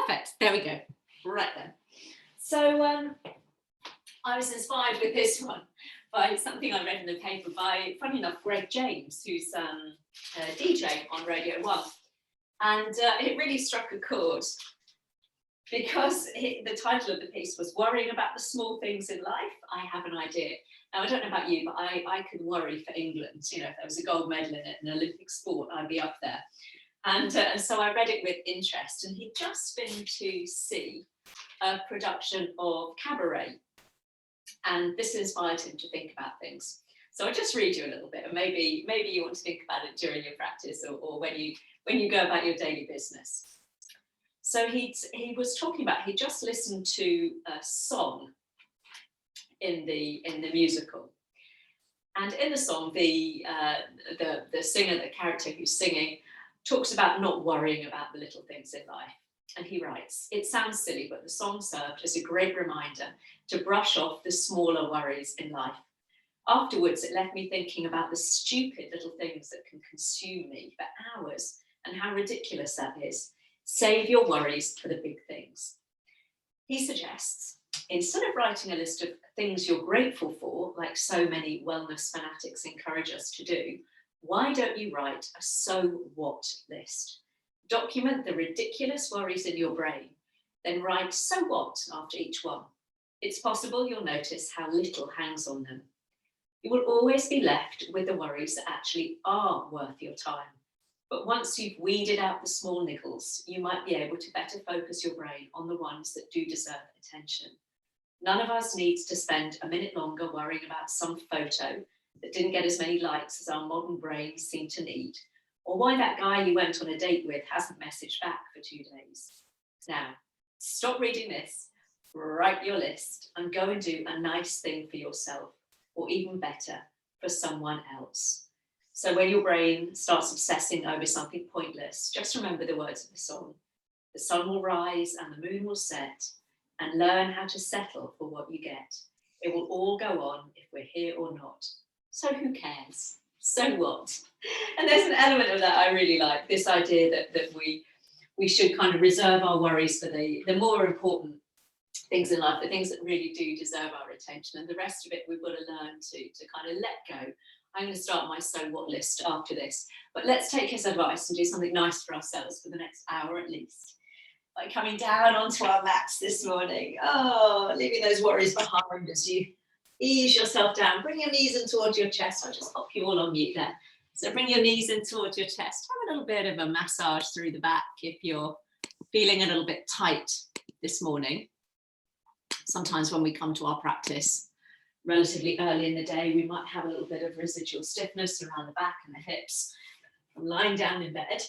Perfect. There we go. Right then. So I was inspired with this one by something I read in the paper by, funny enough, Greg James, who's a DJ on Radio 1. And it really struck a chord because the title of the piece was Worrying About the Small Things in Life. I Have an Idea. Now, I don't know about you, but I could worry for England. You know, if there was a gold medal in it, an Olympic sport, I'd be up there. And so I read it with interest. And he'd just been to see a production of Cabaret. And this inspired him to think about things. So I'll just read you a little bit, and maybe you want to think about it during your practice or when you go about your daily business. So he was talking about, he just listened to a song in the musical. And in the song, the singer, the character who's singing, talks about not worrying about the little things in life. And he writes, "It sounds silly, but the song served as a great reminder to brush off the smaller worries in life. Afterwards, it left me thinking about the stupid little things that can consume me for hours and how ridiculous that is. Save your worries for the big things." He suggests, instead of writing a list of things you're grateful for, like so many wellness fanatics encourage us to do, why don't you write a so what list? Document the ridiculous worries in your brain, then write so what after each one. It's possible you'll notice how little hangs on them. You will always be left with the worries that actually are worth your time. But once you've weeded out the small niggles, you might be able to better focus your brain on the ones that do deserve attention. None of us needs to spend a minute longer worrying about some photo that didn't get as many likes as our modern brains seem to need, or why that guy you went on a date with hasn't messaged back for 2 days. Now, stop reading this, write your list, and go and do a nice thing for yourself, or even better, for someone else. So when your brain starts obsessing over something pointless, just remember the words of the song. The sun will rise and the moon will set, and learn how to settle for what you get. It will all go on if we're here or not. So who cares? So what? And there's an element of that I really like, this idea that we should kind of reserve our worries for the more important things in life, the things that really do deserve our attention, and the rest of it we've got to learn to kind of let go. I'm going to start my so what list after this, but let's take his advice and do something nice for ourselves for the next hour at least, by coming down onto our mats this morning. Oh, leaving those worries behind as you ease yourself down. Bring your knees in towards your chest. I'll just pop you all on mute there. So bring your knees in towards your chest. Have a little bit of a massage through the back if you're feeling a little bit tight this morning. Sometimes when we come to our practice relatively early in the day, we might have a little bit of residual stiffness around the back and the hips from lying down in bed.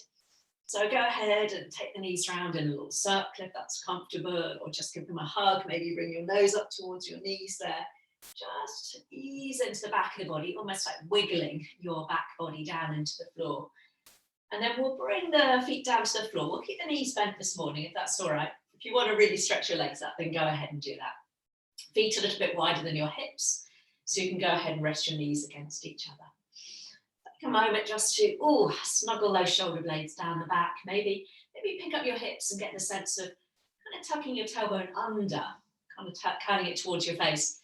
So go ahead and take the knees round in a little circle if that's comfortable, or just give them a hug. Maybe bring your nose up towards your knees there. Just ease into the back of the body, almost like wiggling your back body down into the floor. And then we'll bring the feet down to the floor. We'll keep the knees bent this morning, if that's all right. If you want to really stretch your legs up, then go ahead and do that. Feet a little bit wider than your hips, so you can go ahead and rest your knees against each other. Take a moment just to snuggle those shoulder blades down the back. Maybe pick up your hips and get the sense of kind of tucking your tailbone under, kind of curling it towards your face.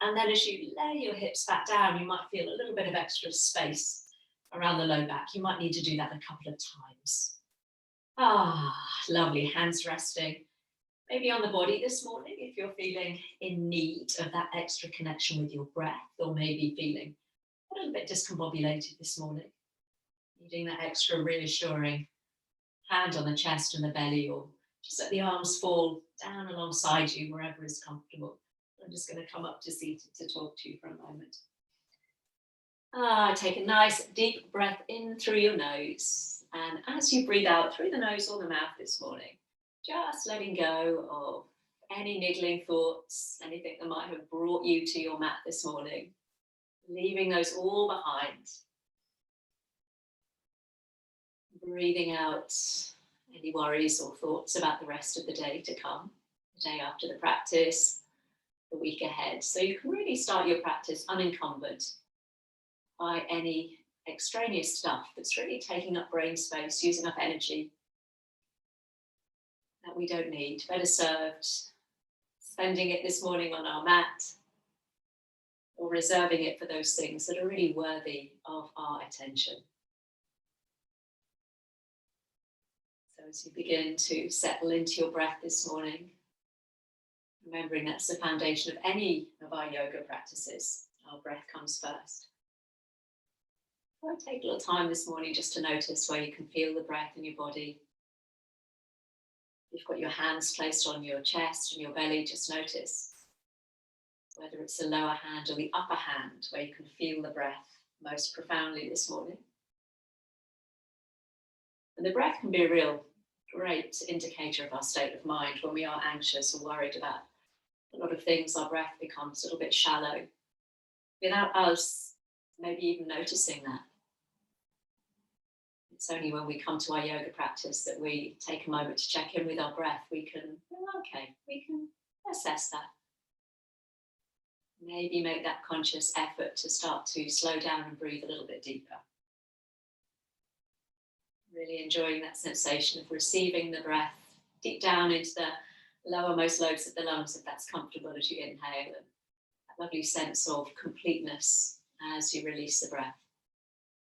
And then as you lay your hips back down, you might feel a little bit of extra space around the low back. You might need to do that a couple of times. Lovely. Hands resting. Maybe on the body this morning, if you're feeling in need of that extra connection with your breath, or maybe feeling a little bit discombobulated this morning, needing that extra reassuring hand on the chest and the belly, or just let the arms fall down alongside you wherever is comfortable. I'm just going to come up to seated to talk to you for a moment. Take a nice deep breath in through your nose, and as you breathe out through the nose or the mouth this morning, just letting go of any niggling thoughts, anything that might have brought you to your mat this morning, leaving those all behind. Breathing out any worries or thoughts about the rest of the day to come, the day after the practice, the week ahead. So you can really start your practice unencumbered by any extraneous stuff that's really taking up brain space, using up energy. That that we don't need. Better served spending it this morning on our mat, or reserving it for those things that are really worthy of our attention. So as you begin to settle into your breath this morning, remembering that's the foundation of any of our yoga practices, our breath comes first. I'll take a little time this morning just to notice where you can feel the breath in your body. If you've got your hands placed on your chest and your belly, just notice whether it's the lower hand or the upper hand where you can feel the breath most profoundly this morning. And the breath can be a real great indicator of our state of mind. When we are anxious or worried about a lot of things, our breath becomes a little bit shallow without us maybe even noticing that. It's only when we come to our yoga practice that we take a moment to check in with our breath. We can assess that. Maybe make that conscious effort to start to slow down and breathe a little bit deeper. Really enjoying that sensation of receiving the breath deep down into the lowermost lobes of the lungs, if that's comfortable as you inhale, and that lovely sense of completeness as you release the breath.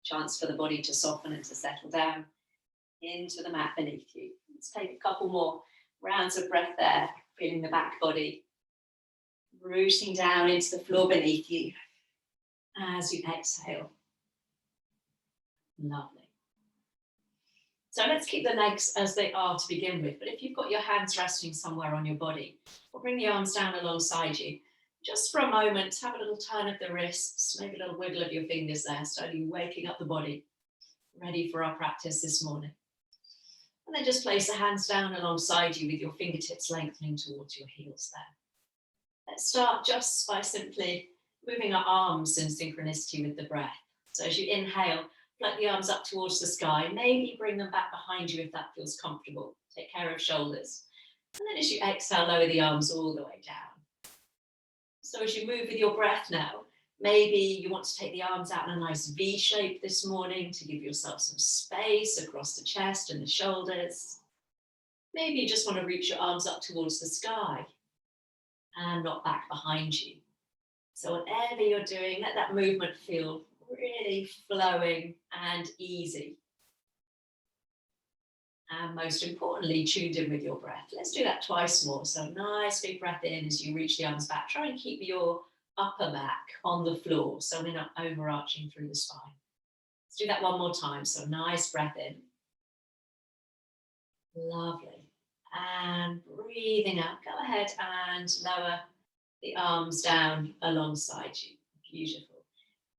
Chance for the body to soften and to settle down into the mat beneath you. Let's take a couple more rounds of breath there, feeling the back body rooting down into the floor beneath you as you exhale. Lovely. So let's keep the legs as they are to begin with, but if you've got your hands resting somewhere on your body, or bring the arms down alongside you, just for a moment, have a little turn of the wrists, maybe a little wiggle of your fingers there, slowly waking up the body, ready for our practice this morning. And then just place the hands down alongside you with your fingertips lengthening towards your heels there. Let's start just by simply moving our arms in synchronicity with the breath. So as you inhale, float the arms up towards the sky, maybe bring them back behind you if that feels comfortable. Take care of shoulders. And then as you exhale, lower the arms all the way down. So as you move with your breath now, maybe you want to take the arms out in a nice V shape this morning to give yourself some space across the chest and the shoulders. Maybe you just want to reach your arms up towards the sky and not back behind you. So whatever you're doing, let that movement feel really flowing and easy. And most importantly, tuned in with your breath. Let's do that twice more. So nice big breath in as you reach the arms back. Try and keep your upper back on the floor so we're not overarching through the spine. Let's do that one more time. So nice breath in. Lovely. And breathing out. Go ahead and lower the arms down alongside you. Beautiful.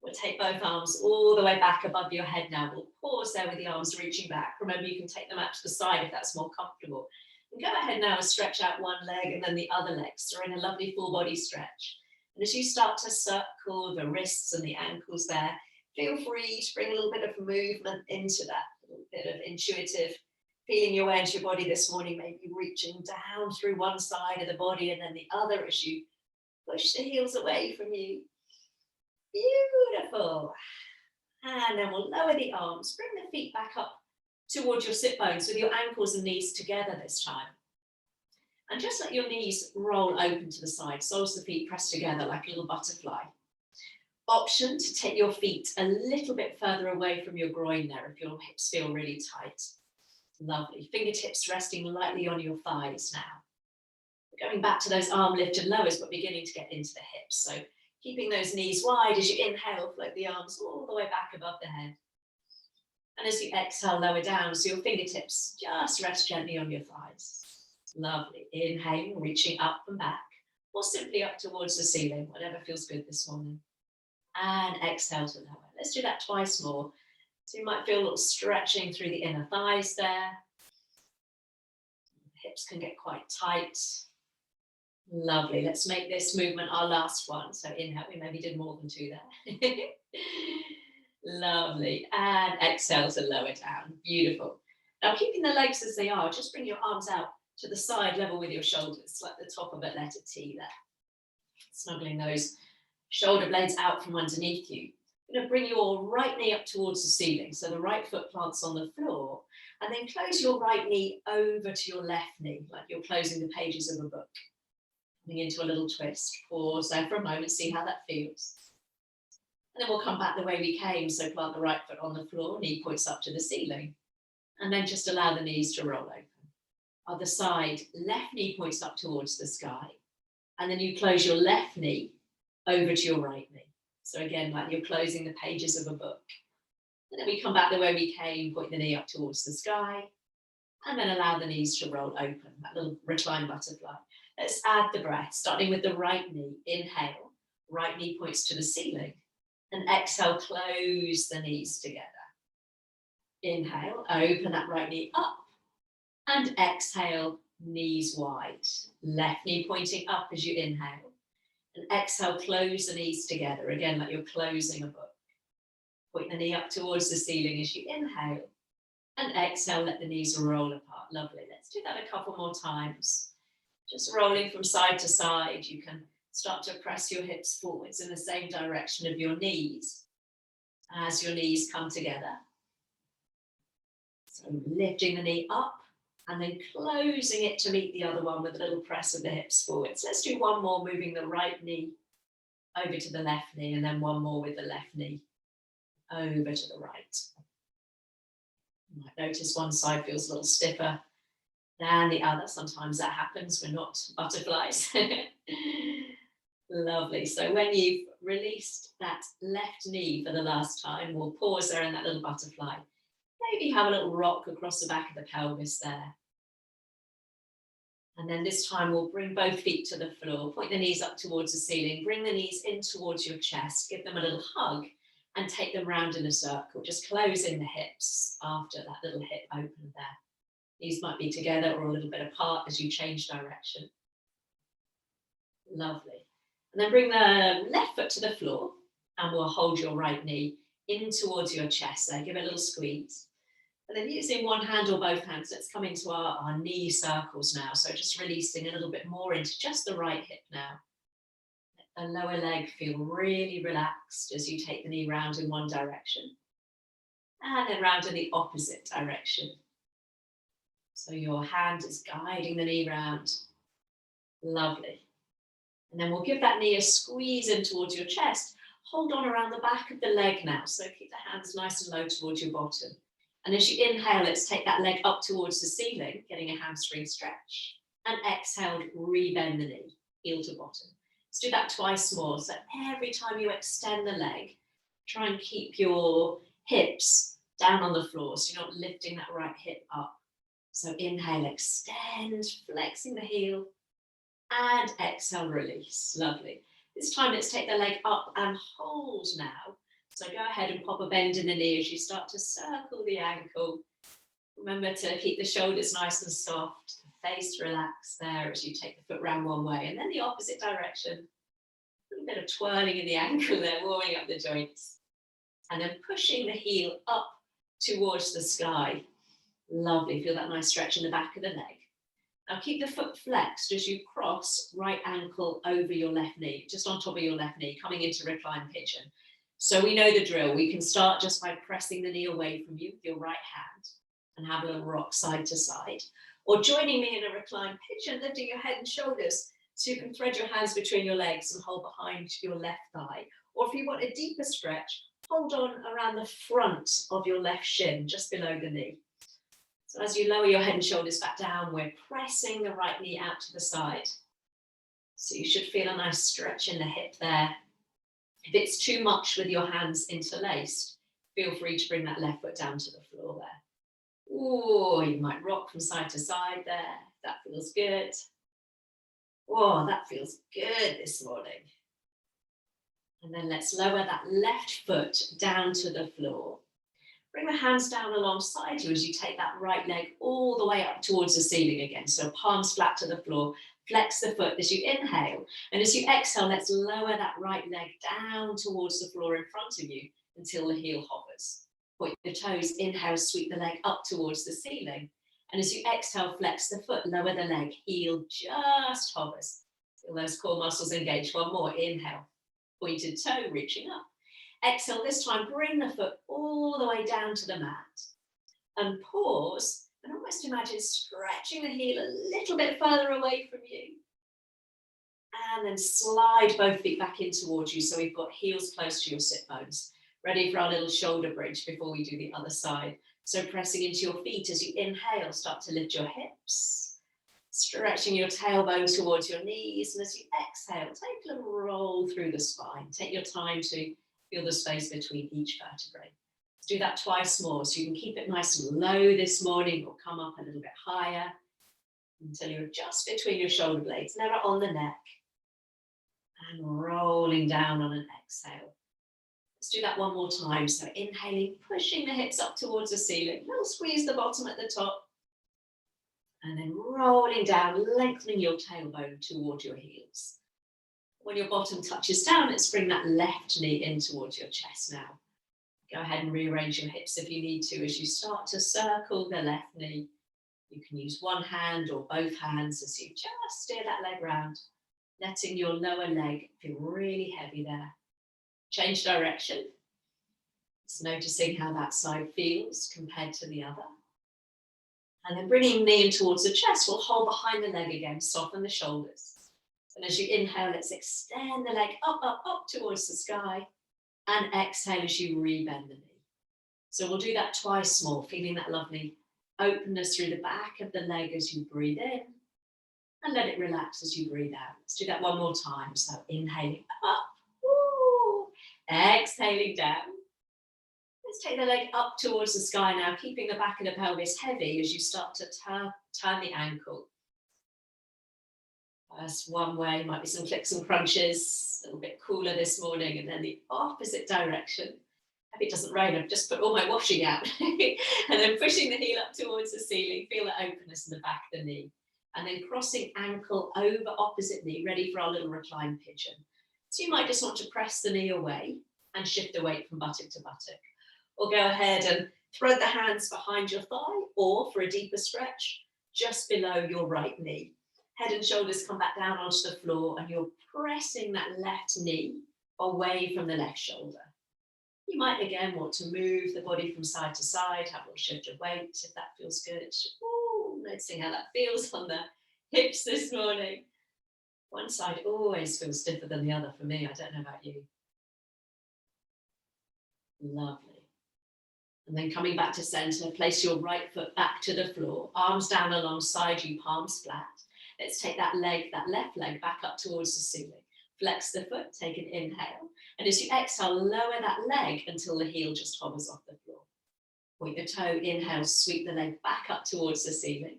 We'll take both arms all the way back above your head now. We'll pause there with the arms reaching back. Remember, you can take them out to the side if that's more comfortable. And go ahead now and stretch out one leg and then the other leg. So we're in a lovely full body stretch. And as you start to circle the wrists and the ankles there, feel free to bring a little bit of movement into that, a little bit of intuitive feeling your way into your body this morning, maybe reaching down through one side of the body and then the other as you push the heels away from you. Beautiful. And then we'll lower the arms, bring the feet back up towards your sit bones with your ankles and knees together this time. And just let your knees roll open to the side, soles of the feet pressed together like a little butterfly. Option to take your feet a little bit further away from your groin there if your hips feel really tight. Lovely. Fingertips resting lightly on your thighs now. We're going back to those arm lifted lowers, but beginning to get into the hips. So keeping those knees wide as you inhale, float the arms all the way back above the head. And as you exhale, lower down, so your fingertips just rest gently on your thighs. Lovely. Inhaling, reaching up and back, or simply up towards the ceiling, whatever feels good this morning. And exhale to lower. Let's do that twice more. So you might feel a little stretching through the inner thighs there. Hips can get quite tight. Lovely. Let's make this movement our last one. So inhale, we maybe did more than two there. Lovely. And exhale to lower down. Beautiful. Now keeping the legs as they are, just bring your arms out to the side level with your shoulders, like the top of a letter T there. Snuggling those shoulder blades out from underneath you. You're going to bring your right knee up towards the ceiling. So the right foot plants on the floor. And then close your right knee over to your left knee, like you're closing the pages of a book. Coming into a little twist. Pause there for a moment, see how that feels. And then we'll come back the way we came. So plant the right foot on the floor, knee points up to the ceiling. And then just allow the knees to roll open. Other side, left knee points up towards the sky. And then you close your left knee over to your right knee. So again, like you're closing the pages of a book. And then we come back the way we came, point the knee up towards the sky. And then allow the knees to roll open, that little recline butterfly. Let's add the breath, starting with the right knee. Inhale, right knee points to the ceiling. And exhale, close the knees together. Inhale, open that right knee up. And exhale, knees wide. Left knee pointing up as you inhale. And exhale, close the knees together. Again, like you're closing a book. Point the knee up towards the ceiling as you inhale. And exhale, let the knees roll apart. Lovely. Let's do that a couple more times. Just rolling from side to side. You can start to press your hips forwards in the same direction of your knees as your knees come together. So lifting the knee up and then closing it to meet the other one with a little press of the hips forwards. Let's do one more, moving the right knee over to the left knee, and then one more with the left knee over to the right. You might notice one side feels a little stiffer than the other. Sometimes that happens. We're not butterflies. Lovely. So when you've released that left knee for the last time, we'll pause there in that little butterfly. Maybe have a little rock across the back of the pelvis there. And then this time we'll bring both feet to the floor, point the knees up towards the ceiling, bring the knees in towards your chest, give them a little hug and take them round in a circle, just closing the hips after that little hip open there. Knees might be together or a little bit apart as you change direction. Lovely. And then bring the left foot to the floor and we'll hold your right knee in towards your chest there, give it a little squeeze. And then using one hand or both hands, let's come into our knee circles now. So just releasing a little bit more into just the right hip now. Let the lower leg feel really relaxed as you take the knee round in one direction. And then round in the opposite direction. So your hand is guiding the knee round. Lovely. And then we'll give that knee a squeeze in towards your chest. Hold on around the back of the leg now. So keep the hands nice and low towards your bottom. And as you inhale, let's take that leg up towards the ceiling, getting a hamstring stretch. And exhale, rebend the knee, heel to bottom. Let's do that twice more. So every time you extend the leg, try and keep your hips down on the floor so you're not lifting that right hip up. So inhale, extend, flexing the heel. And exhale, release. Lovely. This time, let's take the leg up and hold now. So go ahead and pop a bend in the knee as you start to circle the ankle. Remember to keep the shoulders nice and soft, the face relaxed there as you take the foot round one way and then the opposite direction. A little bit of twirling in the ankle there, warming up the joints. And then pushing the heel up towards the sky. Lovely, feel that nice stretch in the back of the leg. Now keep the foot flexed as you cross right ankle over your left knee, just on top of your left knee, coming into recline pigeon. So we know the drill. We can start just by pressing the knee away from you with your right hand and have a little rock side to side. Or joining me in a recline pigeon, lifting your head and shoulders so you can thread your hands between your legs and hold behind your left thigh. Or if you want a deeper stretch, hold on around the front of your left shin, just below the knee. So as you lower your head and shoulders back down, we're pressing the right knee out to the side. So you should feel a nice stretch in the hip there. If it's too much with your hands interlaced, feel free to bring that left foot down to the floor there. Oh, you might rock from side to side there. That feels good. Oh, that feels good this morning. And then let's lower that left foot down to the floor. Bring the hands down alongside you as you take that right leg all the way up towards the ceiling again. So palms flat to the floor. Flex the foot as you inhale. And as you exhale, let's lower that right leg down towards the floor in front of you until the heel hovers. Point the toes, inhale, sweep the leg up towards the ceiling. And as you exhale, flex the foot, lower the leg, heel just hovers. Feel those core muscles engage. One more, inhale, pointed toe, reaching up. Exhale, this time, bring the foot all the way down to the mat. and pause, and almost imagine stretching the heel a little bit further away from you. And then slide both feet back in towards you, so we've got heels close to your sit bones. Ready for our little shoulder bridge before we do the other side. So pressing into your feet as you inhale, start to lift your hips. Stretching your tailbone towards your knees. And as you exhale, take a little roll through the spine. Take your time to feel the space between each vertebrae. Let's do that twice more. So you can keep it nice and low this morning or come up a little bit higher until you're just between your shoulder blades, never on the neck. And rolling down on an exhale. Let's do that one more time. So inhaling, pushing the hips up towards the ceiling. Little squeeze the bottom at the top. And then rolling down, lengthening your tailbone toward your heels. When your bottom touches down, let's bring that left knee in towards your chest now. Go ahead and rearrange your hips if you need to. As you start to circle the left knee, you can use one hand or both hands as you just steer that leg round, letting your lower leg feel really heavy there. Change direction. Just noticing how that side feels compared to the other. And then bringing knee in towards the chest, we'll hold behind the leg again, soften the shoulders. And as you inhale, let's extend the leg up, up, up towards the sky. And exhale as you rebend the knee. So we'll do that twice more, feeling that lovely openness through the back of the leg as you breathe in. And let it relax as you breathe out. Let's do that one more time. So inhaling up. Woo. Exhaling down. Let's take the leg up towards the sky now, keeping the back of the pelvis heavy as you start to turn the ankle. First one way, might be some clicks and crunches, a little bit cooler this morning, and then the opposite direction. If it doesn't rain, I've just put all my washing out. And then pushing the heel up towards the ceiling, feel that openness in the back of the knee. And then crossing ankle over opposite knee, ready for our little recline pigeon. So you might just want to press the knee away and shift the weight from buttock to buttock. Or go ahead and thread the hands behind your thigh, or for a deeper stretch, just below your right knee. Head and shoulders come back down onto the floor and you're pressing that left knee away from the left shoulder. You might again want to move the body from side to side, have a shift of weight if that feels good. Ooh, noticing how that feels on the hips this morning. One side always feels stiffer than the other for me. I don't know about you. Lovely. And then coming back to center, place your right foot back to the floor, arms down alongside you, palms flat. Let's take that left leg back up towards the ceiling. Flex the foot, take an inhale. And as you exhale, lower that leg until the heel just hovers off the floor. Point the toe, inhale, sweep the leg back up towards the ceiling.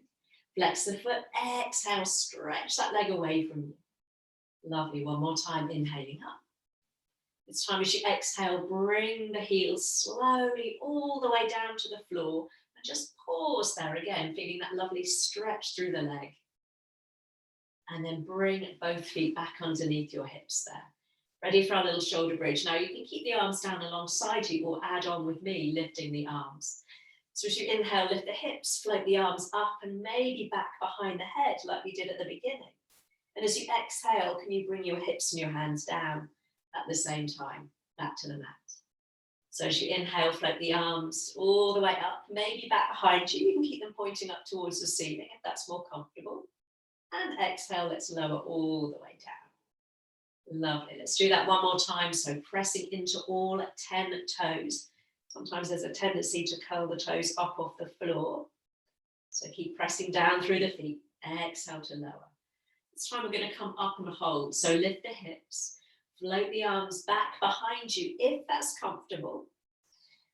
Flex the foot, exhale, stretch that leg away from you. Lovely, one more time, inhaling up. This time as you exhale, bring the heels slowly all the way down to the floor and just pause there again, feeling that lovely stretch through the leg. And then bring both feet back underneath your hips there. Ready for our little shoulder bridge. Now you can keep the arms down alongside you or add on with me, lifting the arms. So as you inhale, lift the hips, float the arms up and maybe back behind the head like we did at the beginning. And as you exhale, can you bring your hips and your hands down at the same time, back to the mat. So as you inhale, float the arms all the way up, maybe back behind you. You can keep them pointing up towards the ceiling if that's more comfortable. And exhale, let's lower all the way down. Lovely, let's do that one more time. So pressing into all 10 toes. Sometimes there's a tendency to curl the toes up off the floor. So keep pressing down through the feet. Exhale to lower. This time we're going to come up and hold. So lift the hips. Float the arms back behind you if that's comfortable.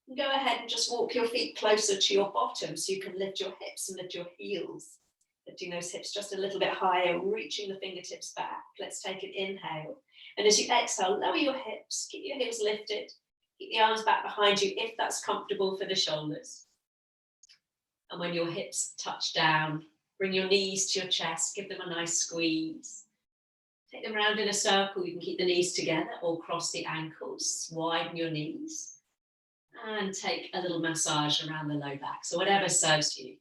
And go ahead and just walk your feet closer to your bottom so you can lift your hips and lift your heels. Lifting those hips just a little bit higher, reaching the fingertips back. Let's take an inhale. And as you exhale, lower your hips, keep your heels lifted. Keep the arms back behind you if that's comfortable for the shoulders. And when your hips touch down, bring your knees to your chest, give them a nice squeeze. Take them around in a circle. You can keep the knees together or cross the ankles, widen your knees. And take a little massage around the low back. So whatever serves you.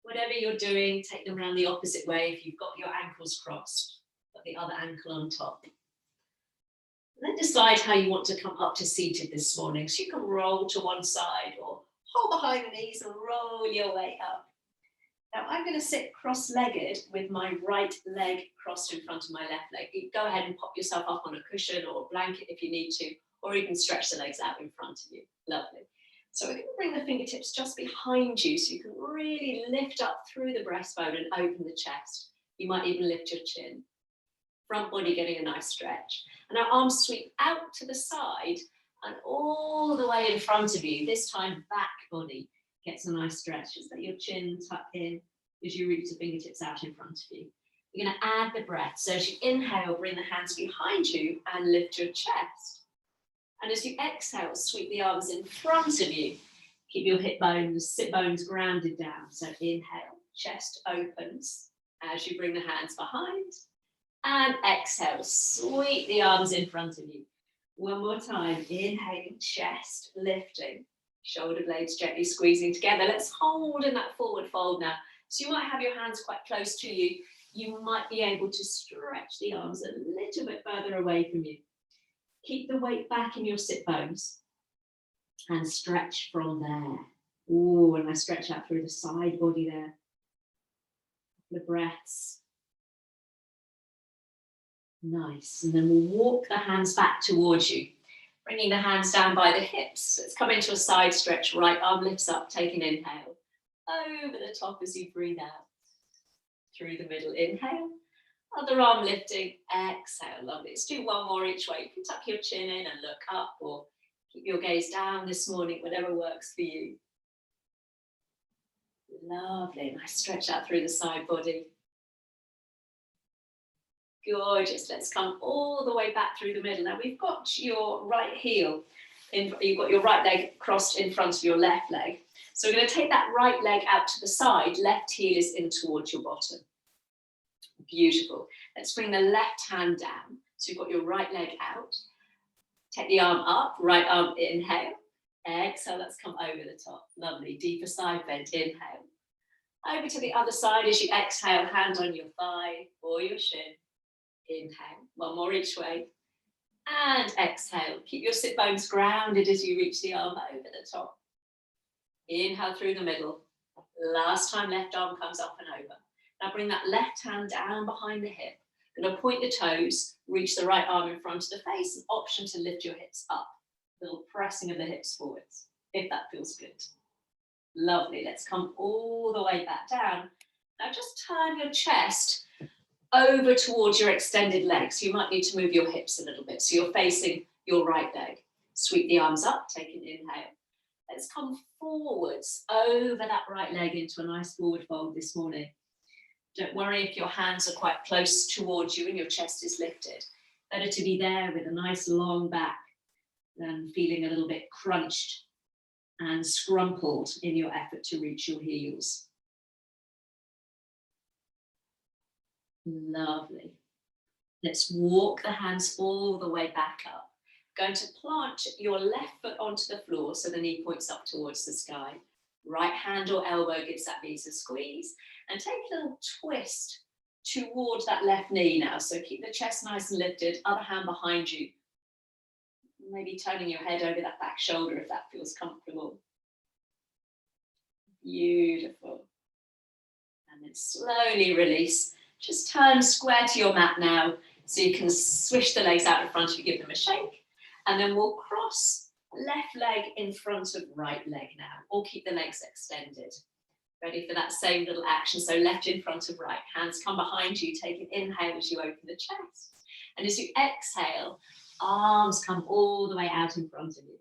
Whatever you're doing, take them around the opposite way if you've got your ankles crossed, put the other ankle on top. And then decide how you want to come up to seated this morning. So you can roll to one side or hold behind the knees and roll your way up. Now I'm going to sit cross-legged with my right leg crossed in front of my left leg. You go ahead and pop yourself up on a cushion or a blanket if you need to, or you can stretch the legs out in front of you. Lovely. So we're going to bring the fingertips just behind you so you can really lift up through the breastbone and open the chest. You might even lift your chin. Front body getting a nice stretch. And our arms sweep out to the side and all the way in front of you. This time back body gets a nice stretch. Just let your chin tuck in as you reach the fingertips out in front of you. You're going to add the breath. So as you inhale, bring the hands behind you and lift your chest. And as you exhale, sweep the arms in front of you. Keep your hip bones, sit bones grounded down. So inhale, chest opens as you bring the hands behind. And exhale, sweep the arms in front of you. One more time, inhaling, chest lifting. Shoulder blades gently squeezing together. Let's hold in that forward fold now. So you might have your hands quite close to you. You might be able to stretch the arms a little bit further away from you. Keep the weight back in your sit bones and stretch from there. Ooh, and I stretch out through the side body there. The breaths. Nice. And then we'll walk the hands back towards you, bringing the hands down by the hips. Let's come into a side stretch. Right arm lifts up, take an inhale. Over the top as you breathe out. Through the middle, inhale. Other arm lifting, exhale. Lovely. Let's do one more each way. You can tuck your chin in and look up or keep your gaze down this morning, whatever works for you. Lovely. Nice stretch out through the side body. Gorgeous. Let's come all the way back through the middle. Now we've got your right heel, you've got your right leg crossed in front of your left leg. So we're going to take that right leg out to the side. Left heel is in towards your bottom. Beautiful. Let's bring the left hand down. So you've got your right leg out. Take the arm up, right arm inhale. Exhale, let's come over the top. Lovely. Deeper side bend, inhale. Over to the other side as you exhale, hand on your thigh or your shin. Inhale, one more each way. And exhale. Keep your sit bones grounded as you reach the arm over the top. Inhale through the middle. Last time left arm comes up and over. Now bring that left hand down behind the hip. Going to point the toes, reach the right arm in front of the face. An option to lift your hips up. A little pressing of the hips forwards, if that feels good. Lovely. Let's come all the way back down. Now just turn your chest over towards your extended legs. You might need to move your hips a little bit. So you're facing your right leg. Sweep the arms up, take an inhale. Let's come forwards over that right leg into a nice forward fold this morning. Don't worry if your hands are quite close towards you and your chest is lifted. Better to be there with a nice long back than feeling a little bit crunched and scrumpled in your effort to reach your heels. Lovely. Let's walk the hands all the way back up. Going to plant your left foot onto the floor so the knee points up towards the sky. Right hand or elbow gives that knee a squeeze. And take a little twist towards that left knee now. So keep the chest nice and lifted. Other hand behind you. Maybe turning your head over that back shoulder if that feels comfortable. Beautiful. And then slowly release. Just turn square to your mat now so you can swish the legs out in front of you, give them a shake. And then we'll cross left leg in front of right leg now, or keep the legs extended. Ready for that same little action. So left in front of right, hands come behind you, take an inhale as you open the chest. And as you exhale, arms come all the way out in front of you.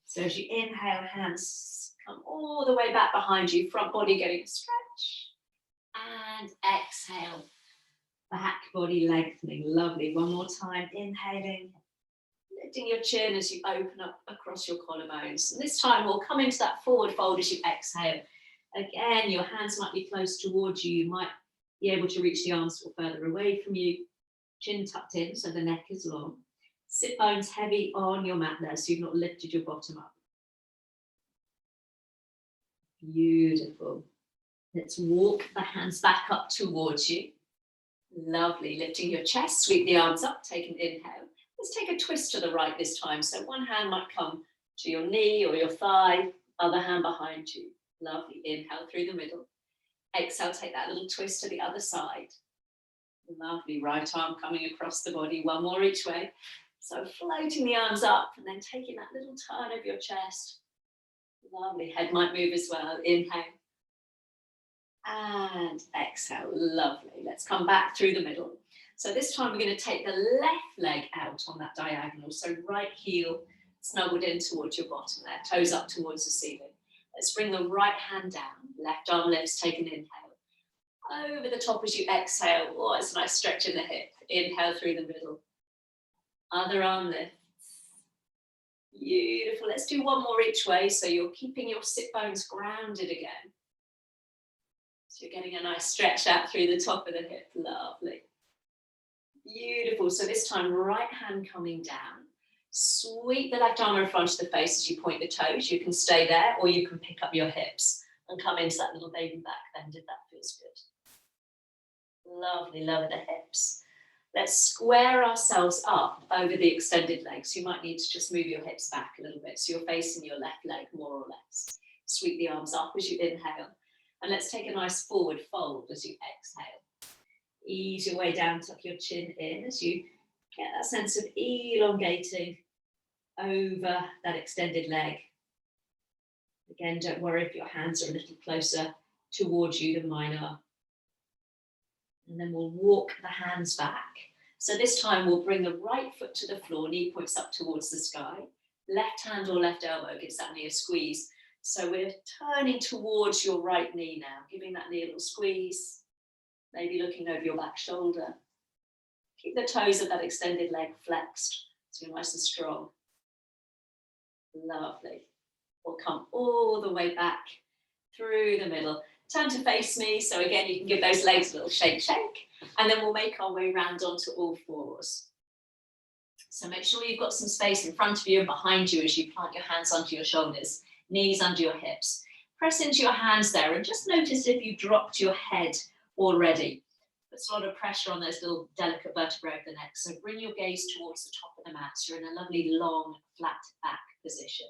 So as you inhale, hands come all the way back behind you, front body getting a stretch. And exhale, back body lengthening. Lovely. One more time, inhaling. Lifting your chin as you open up across your collarbones. And this time we'll come into that forward fold as you exhale. Again, your hands might be close towards you. You might be able to reach the arms further away from you. Chin tucked in so the neck is long. Sit bones heavy on your mat there so you've not lifted your bottom up. Beautiful. Let's walk the hands back up towards you. Lovely. Lifting your chest, sweep the arms up, take an inhale. Let's take a twist to the right this time. So one hand might come to your knee or your thigh. Other hand behind you. Lovely. Inhale through the middle. Exhale, take that little twist to the other side. Lovely. Right arm coming across the body. One more each way. So floating the arms up and then taking that little turn of your chest. Lovely. Head might move as well. Inhale. And exhale. Lovely. Let's come back through the middle. So this time we're going to take the left leg out on that diagonal. So right heel snuggled in towards your bottom there. Toes up towards the ceiling. Let's bring the right hand down. Left arm lifts. Take an inhale. Over the top as you exhale. Oh, it's a nice stretch in the hip. Inhale through the middle. Other arm lifts. Beautiful. Let's do one more each way. So you're keeping your sit bones grounded again. So you're getting a nice stretch out through the top of the hip. Lovely. Beautiful. So this time, right hand coming down. Sweep the left arm in front of the face as you point the toes. You can stay there or you can pick up your hips and come into that little baby back bend if that feels good. Lovely. Lower the hips. Let's square ourselves up over the extended legs. You might need to just move your hips back a little bit so you're facing your left leg more or less. Sweep the arms up as you inhale. And let's take a nice forward fold as you exhale. Ease your way down, tuck your chin in as you get that sense of elongating over that extended leg. Again, don't worry if your hands are a little closer towards you than mine are. And then we'll walk the hands back. So this time we'll bring the right foot to the floor, knee points up towards the sky. Left hand or left elbow gives that knee a squeeze. So we're turning towards your right knee now, giving that knee a little squeeze. Maybe looking over your back shoulder. Keep the toes of that extended leg flexed so you're nice and strong. Lovely. We'll come all the way back through the middle. Turn to face me. So again, you can give those legs a little shake, and then we'll make our way round onto all fours. So make sure you've got some space in front of you and behind you as you plant your hands onto your shoulders, knees under your hips. Press into your hands there and just notice if you dropped your head already. Puts a lot of pressure on those little delicate vertebrae of the neck. So bring your gaze towards the top of the mat. So you're in a lovely long flat back position.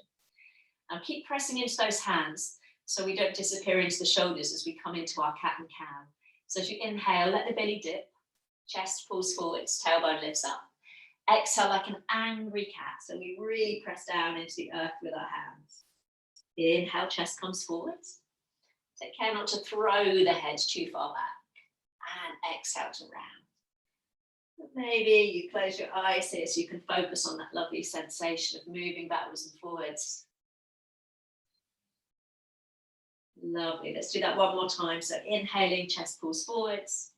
Now keep pressing into those hands so we don't disappear into the shoulders as we come into our cat and cow. So as you inhale, let the belly dip, chest pulls forwards, tailbone lifts up. Exhale like an angry cat. So we really press down into the earth with our hands. Inhale, chest comes forwards. Take care not to throw the head too far back. And exhale to round. Maybe you close your eyes here so you can focus on that lovely sensation of moving backwards and forwards. Lovely. Let's do that one more time. So inhaling, chest pulls forwards.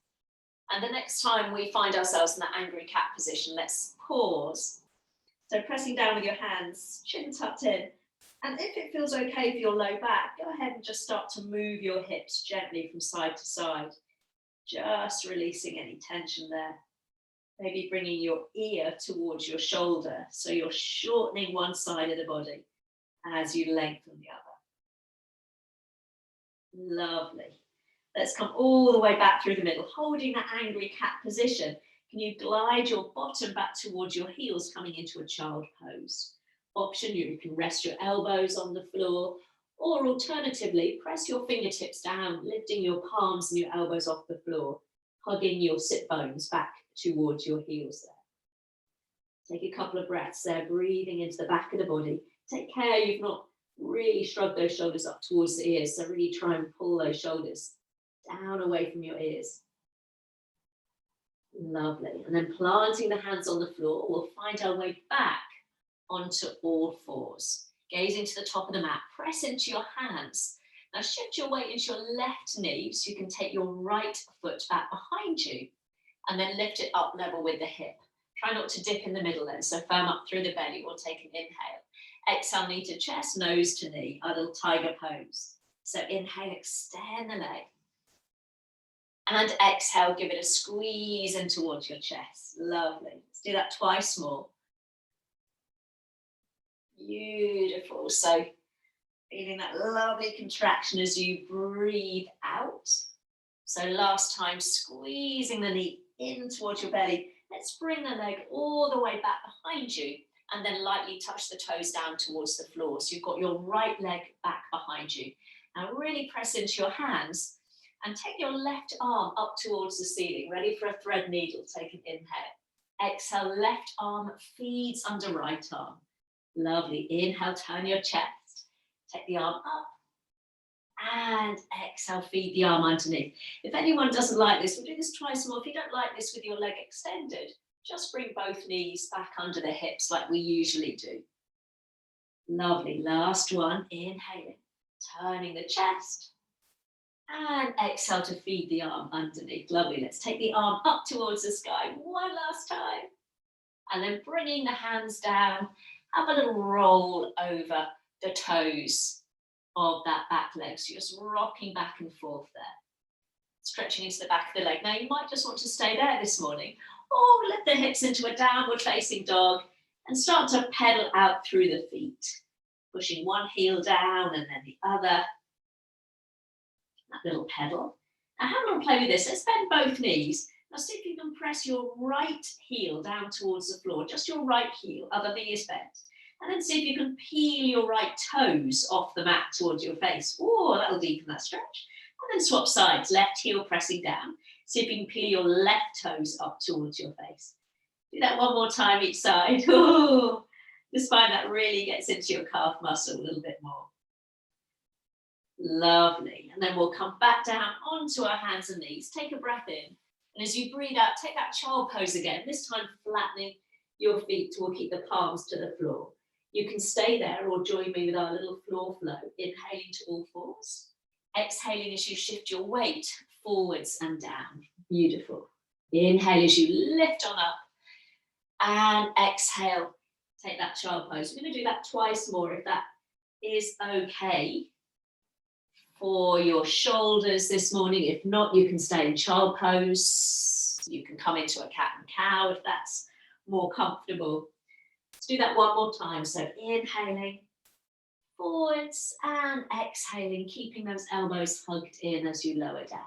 And the next time we find ourselves in that angry cat position, let's pause. So pressing down with your hands, chin tucked in. And if it feels okay for your low back, go ahead and just start to move your hips gently from side to side. Just releasing any tension there. Maybe bringing your ear towards your shoulder. So you're shortening one side of the body as you lengthen the other. Lovely. Let's come all the way back through the middle, holding that angry cat position. Can you glide your bottom back towards your heels, coming into a child pose? Option, you can rest your elbows on the floor, or alternatively, press your fingertips down, lifting your palms and your elbows off the floor, hugging your sit bones back towards your heels there. Take a couple of breaths there, breathing into the back of the body. Take care you've not really shrugged those shoulders up towards the ears, so really try and pull those shoulders down away from your ears. Lovely. And then planting the hands on the floor, we'll find our way back onto all fours. Gazing to the top of the mat, press into your hands. Now shift your weight into your left knee so you can take your right foot back behind you and then lift it up level with the hip. Try not to dip in the middle then, so firm up through the belly. We'll take an inhale. Exhale, knee to chest, nose to knee, our little tiger pose. So inhale, extend the leg. And exhale, give it a squeeze in towards your chest. Lovely. Let's do that twice more. Beautiful. So feeling that lovely contraction as you breathe out. So last time, squeezing the knee in towards your belly. Let's bring the leg all the way back behind you and then lightly touch the toes down towards the floor. So you've got your right leg back behind you. Now really press into your hands and take your left arm up towards the ceiling, ready for a thread needle. Take an inhale. Exhale, left arm feeds under right arm. Lovely. Inhale, turn your chest. Take the arm up. And exhale, feed the arm underneath. If anyone doesn't like this, we'll do this twice more. If you don't like this with your leg extended, just bring both knees back under the hips like we usually do. Lovely. Last one. Inhaling, turning the chest. And exhale to feed the arm underneath. Lovely. Let's take the arm up towards the sky one last time. And then bringing the hands down, have a little roll over the toes of that back leg. So you're just rocking back and forth there. Stretching into the back of the leg. Now you might just want to stay there this morning, or lift the hips into a downward facing dog and start to pedal out through the feet. Pushing one heel down and then the other. That little pedal. Now have a little play with this. Let's bend both knees. Now see if you can press your right heel down towards the floor. Just your right heel, other knee is bent. And then see if you can peel your right toes off the mat towards your face. Oh, that'll deepen that stretch. And then swap sides, left heel pressing down. See if you can peel your left toes up towards your face. Do that one more time each side. Oh, just find that really gets into your calf muscle a little bit more. Lovely. And then we'll come back down onto our hands and knees. Take a breath in. And as you breathe out, take that child pose again, this time flattening your feet to keep the palms to the floor. You can stay there or join me with our little floor flow. Inhaling to all fours. Exhaling as you shift your weight forwards and down. Beautiful. Inhale as you lift on up. And exhale. Take that child pose. We're going to do that twice more if that is okay for your shoulders this morning. If not, you can stay in child pose. You can come into a cat and cow if that's more comfortable. Let's do that one more time. So inhaling forwards and exhaling, keeping those elbows hugged in as you lower down.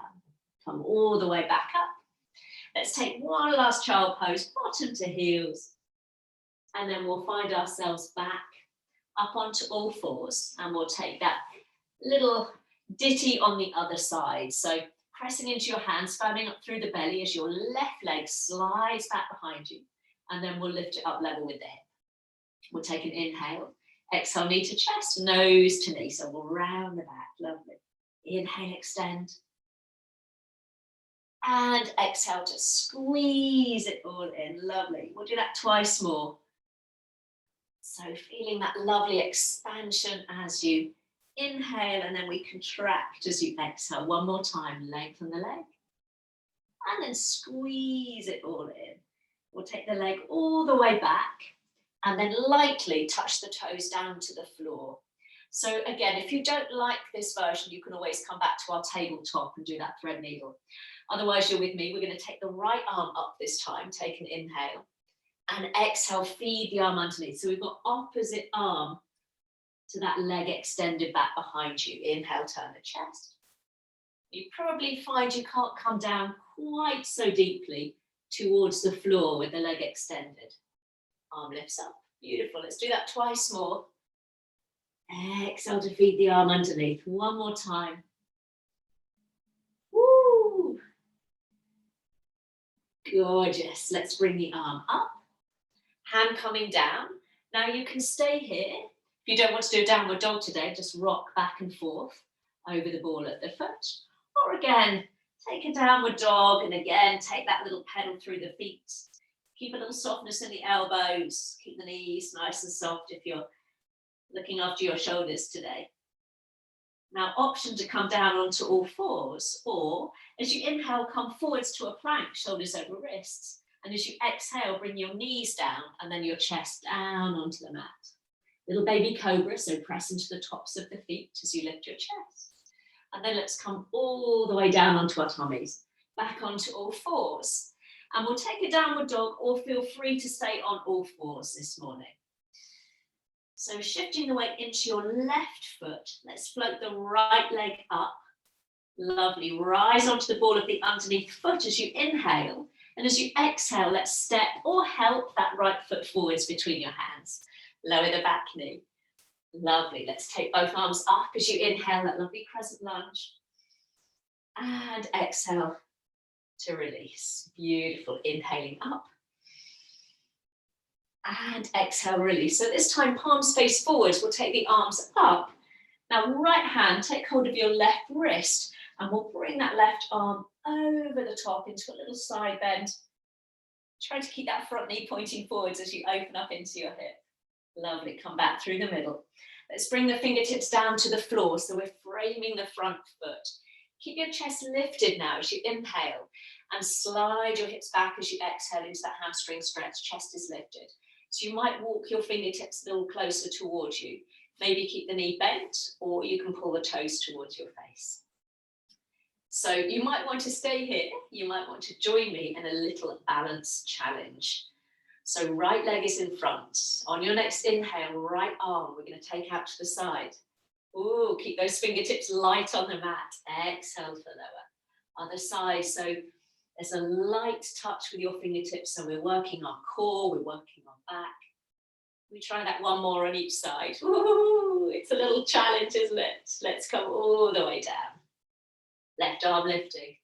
Come all the way back up. Let's take one last child pose, bottom to heels. And then we'll find ourselves back up onto all fours. And we'll take that little ditty on the other side. So pressing into your hands, firming up through the belly as your left leg slides back behind you. And then we'll lift it up level with the hip. We'll take an inhale. Exhale, knee to chest, nose to knee. So we'll round the back. Lovely. Inhale, extend. And exhale to squeeze it all in. Lovely. We'll do that twice more. So feeling that lovely expansion as you inhale, and then we contract as you exhale. One more time. Lengthen the leg. And then squeeze it all in. We'll take the leg all the way back. And then lightly touch the toes down to the floor. So again, if you don't like this version, you can always come back to our tabletop and do that thread needle. Otherwise, you're with me. We're going to take the right arm up this time. Take an inhale. And exhale, feed the arm underneath. So we've got opposite arm to that leg extended back behind you. Inhale, turn the chest. You probably find you can't come down quite so deeply towards the floor with the leg extended. Arm lifts up. Beautiful. Let's do that twice more. Exhale to feed the arm underneath. One more time. Woo! Gorgeous. Let's bring the arm up. Hand coming down. Now you can stay here. If you don't want to do a downward dog today, just rock back and forth over the ball at the foot. Or again, take a downward dog and again, take that little pedal through the feet. Keep a little softness in the elbows. Keep the knees nice and soft if you're looking after your shoulders today. Now, option to come down onto all fours, or as you inhale, come forwards to a plank, shoulders over wrists. And as you exhale, bring your knees down and then your chest down onto the mat. Little baby cobra, so press into the tops of the feet as you lift your chest. And then let's come all the way down onto our tummies, back onto all fours. And we'll take a downward dog or feel free to stay on all fours this morning. So shifting the weight into your left foot, let's float the right leg up. Lovely. Rise onto the ball of the underneath foot as you inhale And as you exhale, let's step or help that right foot forwards between your hands. Lower the back knee. Lovely. Let's take both arms up as you inhale that lovely crescent lunge. And exhale to release. Beautiful. Inhaling up. And exhale, release. So this time, palms face forwards. We'll take the arms up. Now, right hand, take hold of your left wrist, and we'll bring that left arm over the top into a little side bend. Try to keep that front knee pointing forwards as you open up into your hip. Lovely. Come back through the middle. Let's bring the fingertips down to the floor, so we're framing the front foot. Keep your chest lifted now as you inhale, and slide your hips back as you exhale into that hamstring stretch. Chest is lifted. So you might walk your fingertips a little closer towards you. Maybe keep the knee bent, or you can pull the toes towards your face. So you might want to stay here. You might want to join me in a little balance challenge. So right leg is in front. On your next inhale, right arm, we're going to take out to the side. Ooh, keep those fingertips light on the mat. Exhale to lower. Other side. So there's a light touch with your fingertips. So we're working our core, we're working our back. We try that one more on each side. Ooh, it's a little challenge, isn't it? Let's come all the way down. Left arm lifting.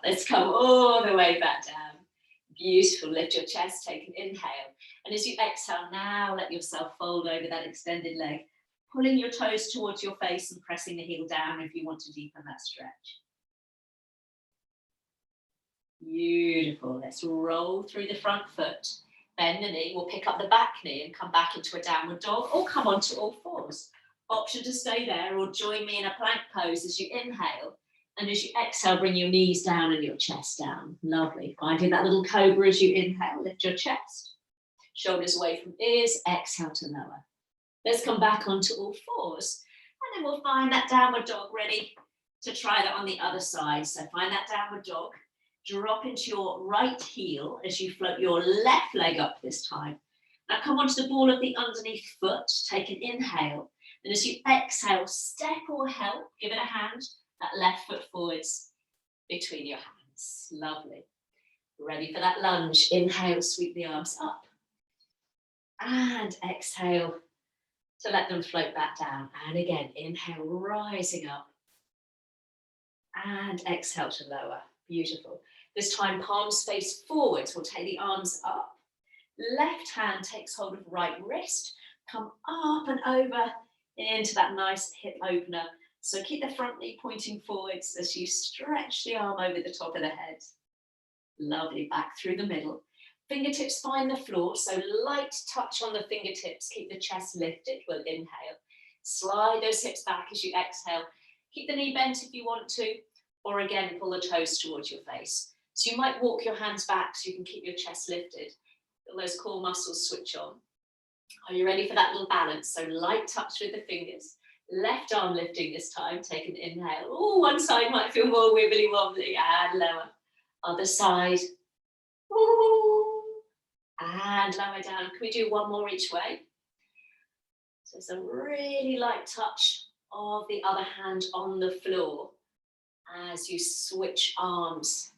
Let's come all the way back down. Beautiful. Lift your chest, take an inhale. And as you exhale, now let yourself fold over that extended leg, pulling your toes towards your face and pressing the heel down if you want to deepen that stretch. Beautiful. Let's roll through the front foot. Bend the knee. We'll pick up the back knee and come back into a downward dog, or come onto all fours. Option to stay there, or join me in a plank pose as you inhale. And as you exhale, bring your knees down and your chest down. Lovely. Finding that little cobra as you inhale. Lift your chest. Shoulders away from ears. Exhale to lower. Let's come back onto all fours. And then we'll find that downward dog, ready to try that on the other side. So find that downward dog. Drop into your right heel as you float your left leg up this time. Now come onto the ball of the underneath foot. Take an inhale. And as you exhale, step or help, give it a hand, that left foot forwards between your hands. Lovely. Ready for that lunge. Inhale, sweep the arms up. And exhale to let them float back down. And again, inhale, rising up. And exhale to lower. Beautiful. This time, palms face forwards. We'll take the arms up. Left hand takes hold of right wrist. Come up and over into that nice hip opener. So keep the front knee pointing forwards as you stretch the arm over the top of the head. Lovely. Back through the middle. Fingertips find the floor. So light touch on the fingertips. Keep the chest lifted. We'll inhale. Slide those hips back as you exhale. Keep the knee bent if you want to. Or again, pull the toes towards your face. So you might walk your hands back so you can keep your chest lifted. Let those core muscles switch on. Are you ready for that little balance? So light touch with the fingers. Left arm lifting this time. Take an inhale. Oh, one side might feel more wibbly wobbly. And lower. Other side. Ooh. And lower down. Can we do one more each way? So some really light touch of the other hand on the floor as you switch arms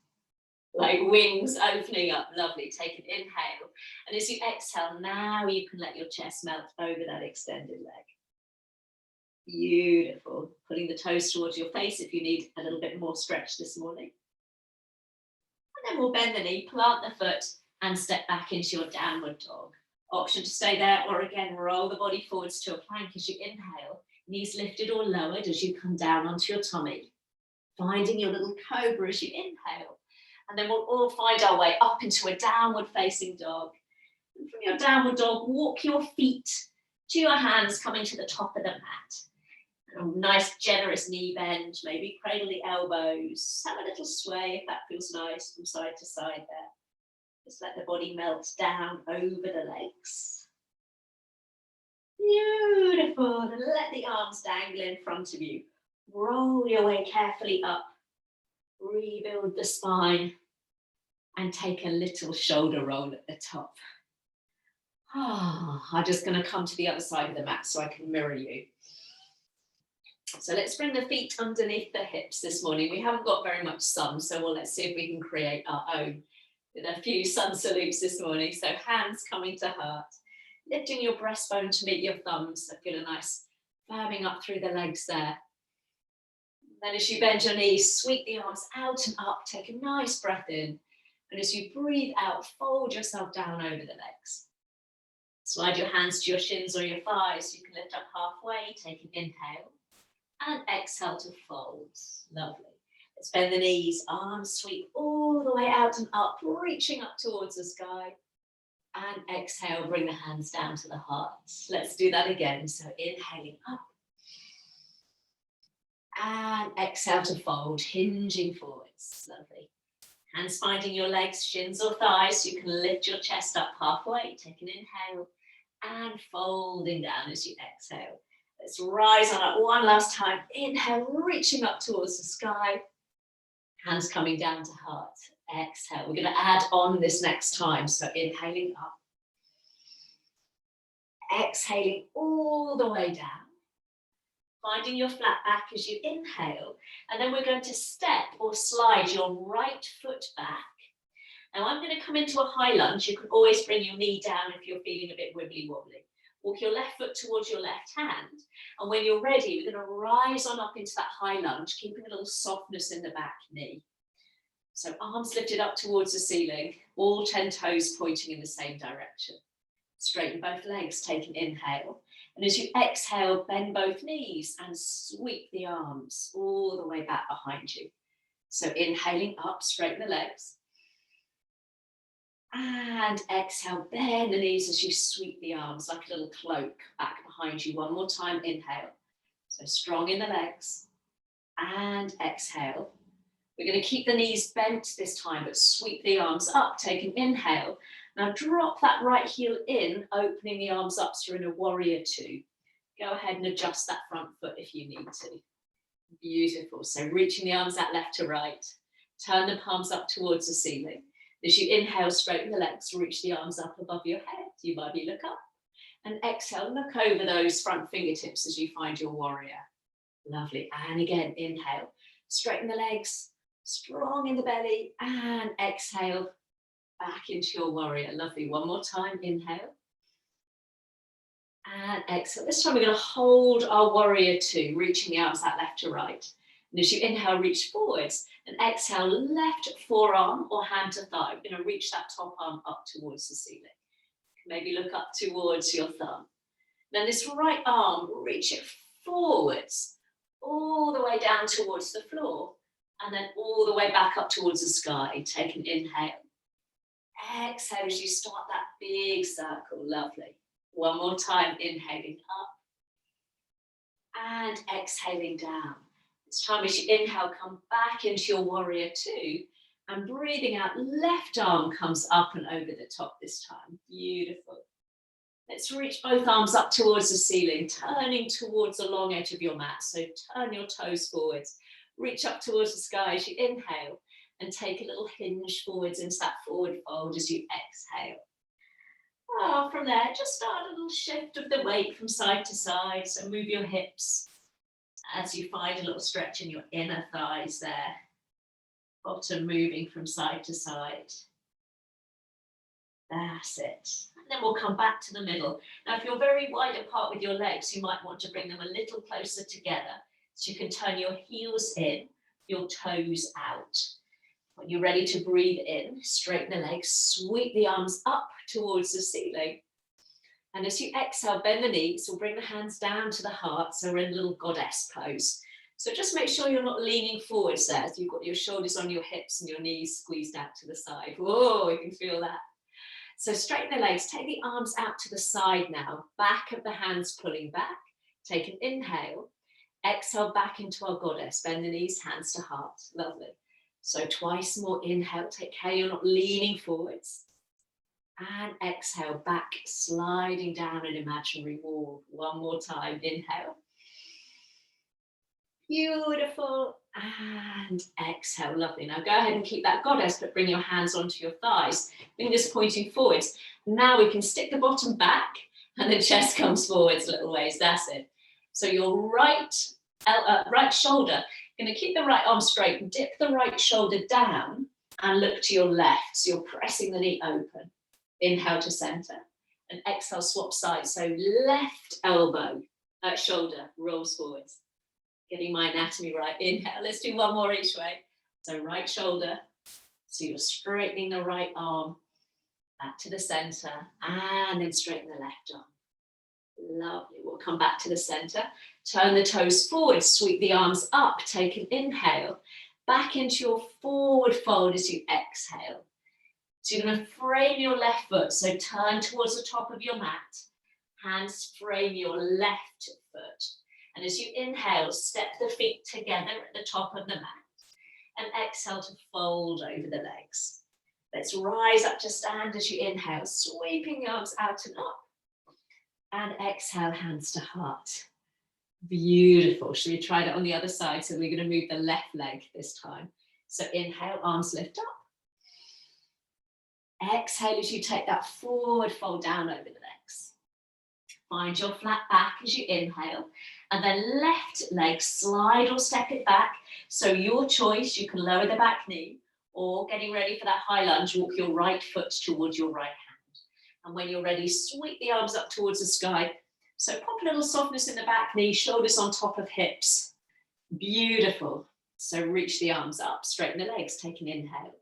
like wings opening up. Lovely. Take an inhale. And as you exhale, now you can let your chest melt over that extended leg. Beautiful. Putting the toes towards your face if you need a little bit more stretch this morning. And then we'll bend the knee, plant the foot, and step back into your downward dog. Option to stay there, or again, roll the body forwards to a plank as you inhale. Knees lifted or lowered as you come down onto your tummy. Finding your little cobra as you inhale. And then we'll all find our way up into a downward facing dog. And from your downward dog, walk your feet to your hands coming to the top of the mat. A nice generous knee bend, maybe cradle the elbows. Have a little sway if that feels nice from side to side there. Just let the body melt down over the legs. Beautiful. And let the arms dangle in front of you. Roll your way carefully up. Rebuild the spine. And take a little shoulder roll at the top. I'm just going to come to the other side of the mat so I can mirror you. So let's bring the feet underneath the hips this morning. We haven't got very much sun, so let's see if we can create our own with a few sun salutes this morning. So hands coming to heart, lifting your breastbone to meet your thumbs. So feel a nice firming up through the legs there. Then as you bend your knees, sweep the arms out and up, take a nice breath in. And as you breathe out, fold yourself down over the legs. Slide your hands to your shins or your thighs. You can lift up halfway, take an inhale. And exhale to fold. Lovely. Let's bend the knees, arms sweep all the way out and up, reaching up towards the sky. And exhale, bring the hands down to the heart. Let's do that again. So inhaling up. And exhale to fold, hinging forwards. Lovely. Hands finding your legs, shins or thighs. You can lift your chest up halfway. Take an inhale. And folding down as you exhale. Let's rise on up one last time. Inhale, reaching up towards the sky. Hands coming down to heart. Exhale. We're going to add on this next time. So inhaling up. Exhaling all the way down. Finding your flat back as you inhale. And then we're going to step or slide your right foot back. Now I'm going to come into a high lunge. You can always bring your knee down if you're feeling a bit wibbly wobbly. Walk your left foot towards your left hand. And when you're ready, we're going to rise on up into that high lunge, keeping a little softness in the back knee. So arms lifted up towards the ceiling, all 10 toes pointing in the same direction. Straighten both legs, take an inhale. And as you exhale, bend both knees and sweep the arms all the way back behind you. So inhaling up, straighten the legs. And exhale, bend the knees as you sweep the arms like a little cloak back behind you. One more time, inhale. So strong in the legs. And exhale. We're going to keep the knees bent this time, but sweep the arms up. Take an inhale. Now drop that right heel in, opening the arms up so you're in a warrior two. Go ahead and adjust that front foot if you need to. Beautiful. So reaching the arms out left to right. Turn the palms up towards the ceiling. As you inhale, straighten the legs, reach the arms up above your head. You might be look up. And exhale, look over those front fingertips as you find your warrior. Lovely. And again, inhale. Straighten the legs, strong in the belly. And exhale, back into your warrior. Lovely. One more time, inhale. And exhale. This time we're going to hold our warrior two, reaching the arms out left to right. And as you inhale, reach forwards. And exhale, left forearm or hand to thigh. We're going to reach that top arm up towards the ceiling. Maybe look up towards your thumb. Then this right arm, reach it forwards, all the way down towards the floor. And then all the way back up towards the sky. Take an inhale. Exhale as you start that big circle. Lovely. One more time, inhaling up. And exhaling down. This time as you inhale, come back into your warrior two. And breathing out, left arm comes up and over the top this time. Beautiful. Let's reach both arms up towards the ceiling, turning towards the long edge of your mat. So turn your toes forwards. Reach up towards the sky as you inhale. And take a little hinge forwards into that forward fold as you exhale. From there, just start a little shift of the weight from side to side. So move your hips as you find a little stretch in your inner thighs there. Bottom moving from side to side. That's it. And then we'll come back to the middle. Now, if you're very wide apart with your legs, you might want to bring them a little closer together. So you can turn your heels in, your toes out. When you're ready to breathe in, straighten the legs, sweep the arms up towards the ceiling. And as you exhale, bend the knees, we'll bring the hands down to the heart. So we're in a little goddess pose. So just make sure you're not leaning forwards there. So you've got your shoulders on your hips and your knees squeezed out to the side. Whoa, you can feel that. So straighten the legs, take the arms out to the side now. Back of the hands pulling back. Take an inhale. Exhale back into our goddess. Bend the knees, hands to heart. Lovely. So twice more, inhale, take care you're not leaning forwards. And exhale, back, sliding down an imaginary wall. One more time, inhale. Beautiful. And exhale, lovely. Now go ahead and keep that goddess, but bring your hands onto your thighs. Fingers pointing forwards. Now we can stick the bottom back and the chest comes forwards a little ways. That's it. So your right right shoulder. You're going to keep the right arm straight, dip the right shoulder down and look to your left. So you're pressing the knee open. Inhale to center and exhale, swap sides. So left elbow, shoulder rolls forwards. Getting my anatomy right. Inhale, let's do one more each way. So right shoulder. So you're straightening the right arm back to the center and then straighten the left arm. Lovely. We'll come back to the center. Turn the toes forward, sweep the arms up. Take an inhale. Back into your forward fold as you exhale. So you're going to frame your left foot. So turn towards the top of your mat. Hands frame your left foot. And as you inhale, step the feet together at the top of the mat. And exhale to fold over the legs. Let's rise up to stand as you inhale, sweeping the arms out and up. And exhale, hands to heart. Beautiful. Should we try that on the other side? So we're going to move the left leg this time. So inhale, arms lift up. Exhale as you take that forward fold down over the legs. Find your flat back as you inhale. And then left leg, slide or step it back. So your choice, you can lower the back knee or getting ready for that high lunge, walk your right foot towards your right hand. And when you're ready, sweep the arms up towards the sky. So pop a little softness in the back knee, shoulders on top of hips. Beautiful. So reach the arms up, straighten the legs, take an inhale.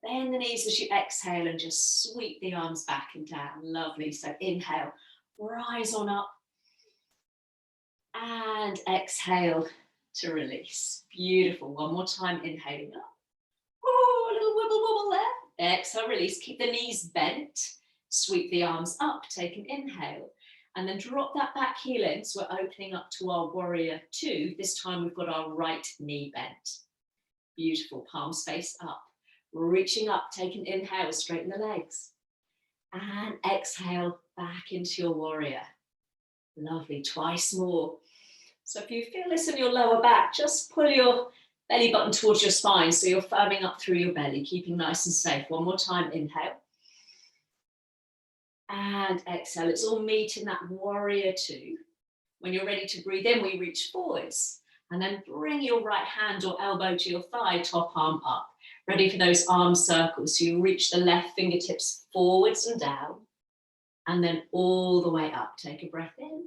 Bend the knees as you exhale and just sweep the arms back and down. Lovely. So inhale, rise on up. And exhale to release. Beautiful. One more time, inhaling up. Oh, a little wibble wobble there. Exhale, release. Keep the knees bent. Sweep the arms up. Take an inhale. And then drop that back heel in. So we're opening up to our warrior two. This time we've got our right knee bent. Beautiful. Palms face up. Reaching up. Take an inhale. Straighten the legs. And exhale back into your warrior. Lovely. Twice more. So if you feel this in your lower back, just pull your belly button towards your spine so you're firming up through your belly, keeping nice and safe. One more time, inhale. And exhale. It's all meat in that warrior two. When you're ready to breathe in, we reach forwards. And then bring your right hand or elbow to your thigh, top arm up. Ready for those arm circles. So you reach the left fingertips forwards and down. And then all the way up. Take a breath in.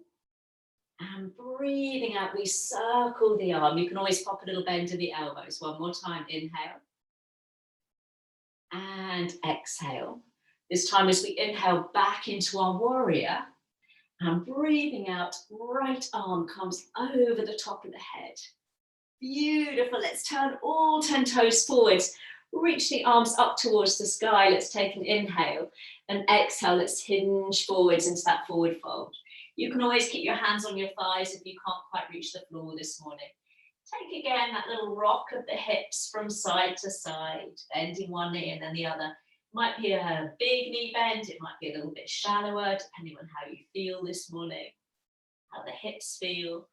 And breathing out, we circle the arm. You can always pop a little bend in the elbows. One more time, inhale. And exhale. This time as we inhale back into our warrior. And breathing out, right arm comes over the top of the head. Beautiful. Let's turn all 10 toes forwards. Reach the arms up towards the sky. Let's take an inhale. And exhale, let's hinge forwards into that forward fold. You can always keep your hands on your thighs if you can't quite reach the floor this morning. Take again that little rock of the hips from side to side, bending one knee and then the other. Might be a big knee bend, it might be a little bit shallower, depending on how you feel this morning, how the hips feel.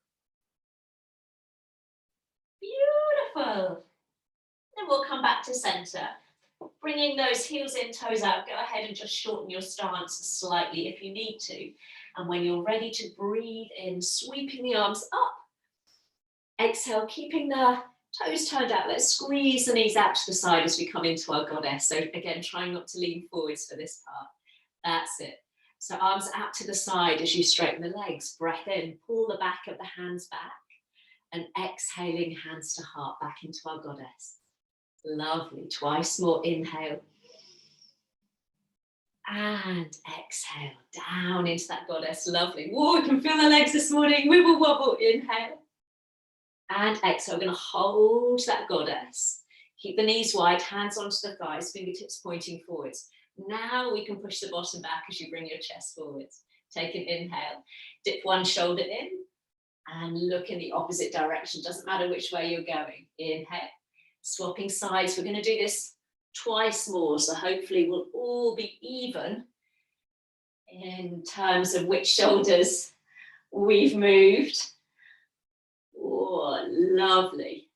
Beautiful. Then we'll come back to center. Bringing those heels in, toes out, go ahead and just shorten your stance slightly if you need to. And when you're ready to breathe in, sweeping the arms up. Exhale, keeping the toes turned out. Let's squeeze the knees out to the side as we come into our goddess. So again, trying not to lean forwards for this part. That's it. So arms out to the side as you straighten the legs. Breath in, pull the back of the hands back. And exhaling, hands to heart, back into our goddess. Lovely. Twice more. Inhale. And exhale. Down into that goddess. Lovely. Whoa, we can feel the legs this morning. Wibble wobble. Inhale. And exhale. We're going to hold that goddess. Keep the knees wide, hands onto the thighs, fingertips pointing forwards. Now we can push the bottom back as you bring your chest forwards. Take an inhale. Dip one shoulder in and look in the opposite direction. Doesn't matter which way you're going. Inhale. Swapping sides. We're going to do this twice more. So hopefully we'll all be even in terms of which shoulders we've moved. Oh, lovely.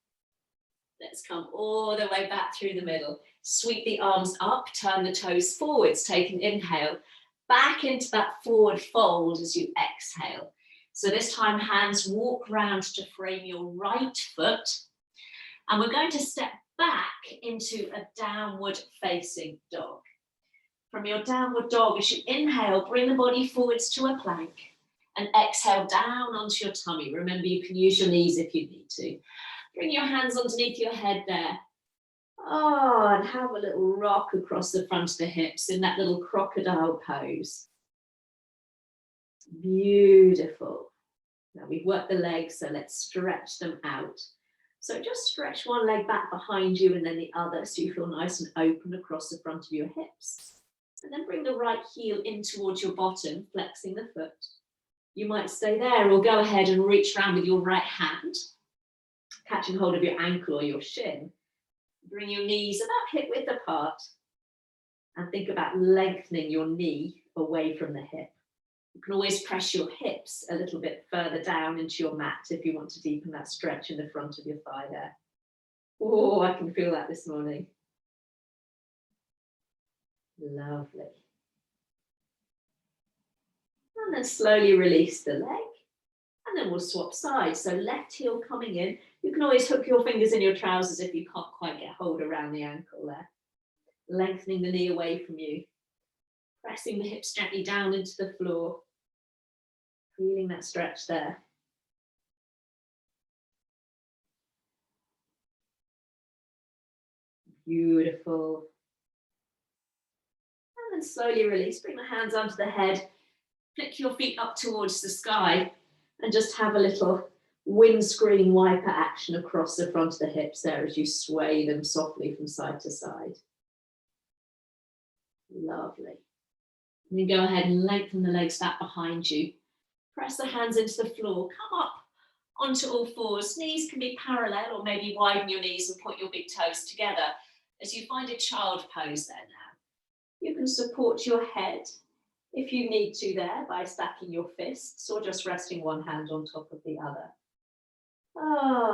Let's come all the way back through the middle. Sweep the arms up, turn the toes forwards, take an inhale, back into that forward fold as you exhale. So this time, hands walk round to frame your right foot. And we're going to step back into a downward facing dog. From your downward dog, as you inhale, bring the body forwards to a plank and exhale down onto your tummy. Remember, you can use your knees if you need to. Bring your hands underneath your head there. Oh, and have a little rock across the front of the hips in that little crocodile pose. Beautiful. Now we've worked the legs, so let's stretch them out. So just stretch one leg back behind you and then the other so you feel nice and open across the front of your hips. And then bring the right heel in towards your bottom, flexing the foot. You might stay there or go ahead and reach around with your right hand, catching hold of your ankle or your shin. Bring your knees about hip width apart and think about lengthening your knee away from the hip. You can always press your hips a little bit further down into your mat if you want to deepen that stretch in the front of your thigh there. Oh, I can feel that this morning. Lovely. And then slowly release the leg. And then we'll swap sides. So left heel coming in. You can always hook your fingers in your trousers if you can't quite get hold around the ankle there. Lengthening the knee away from you. Pressing the hips gently down into the floor. Feeling that stretch there. Beautiful. And then slowly release. Bring the hands onto the head. Flick your feet up towards the sky. And just have a little windscreen wiper action across the front of the hips there as you sway them softly from side to side. Lovely. And then go ahead and lengthen the legs back behind you. Press the hands into the floor. Come up onto all fours. Knees can be parallel or maybe widen your knees and point your big toes together as you find a child pose there now. You can support your head if you need to there by stacking your fists or just resting one hand on top of the other.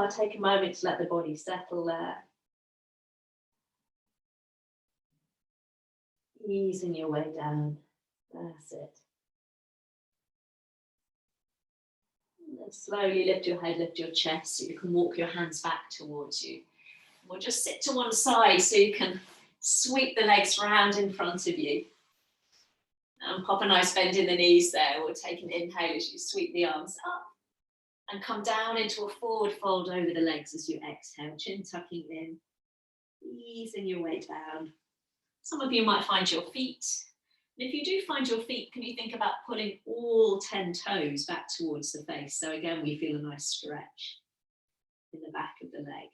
Take a moment to let the body settle there. Easing your way down. That's it. And then slowly lift your head, lift your chest so you can walk your hands back towards you. We'll just sit to one side so you can sweep the legs round in front of you. And pop a nice bend in the knees there. We'll take an inhale as you sweep the arms up and come down into a forward fold over the legs as you exhale, chin tucking in, easing your way down. Some of you might find your feet. And if you do find your feet, can you think about pulling all 10 toes back towards the face? So again, we feel a nice stretch in the back of the leg.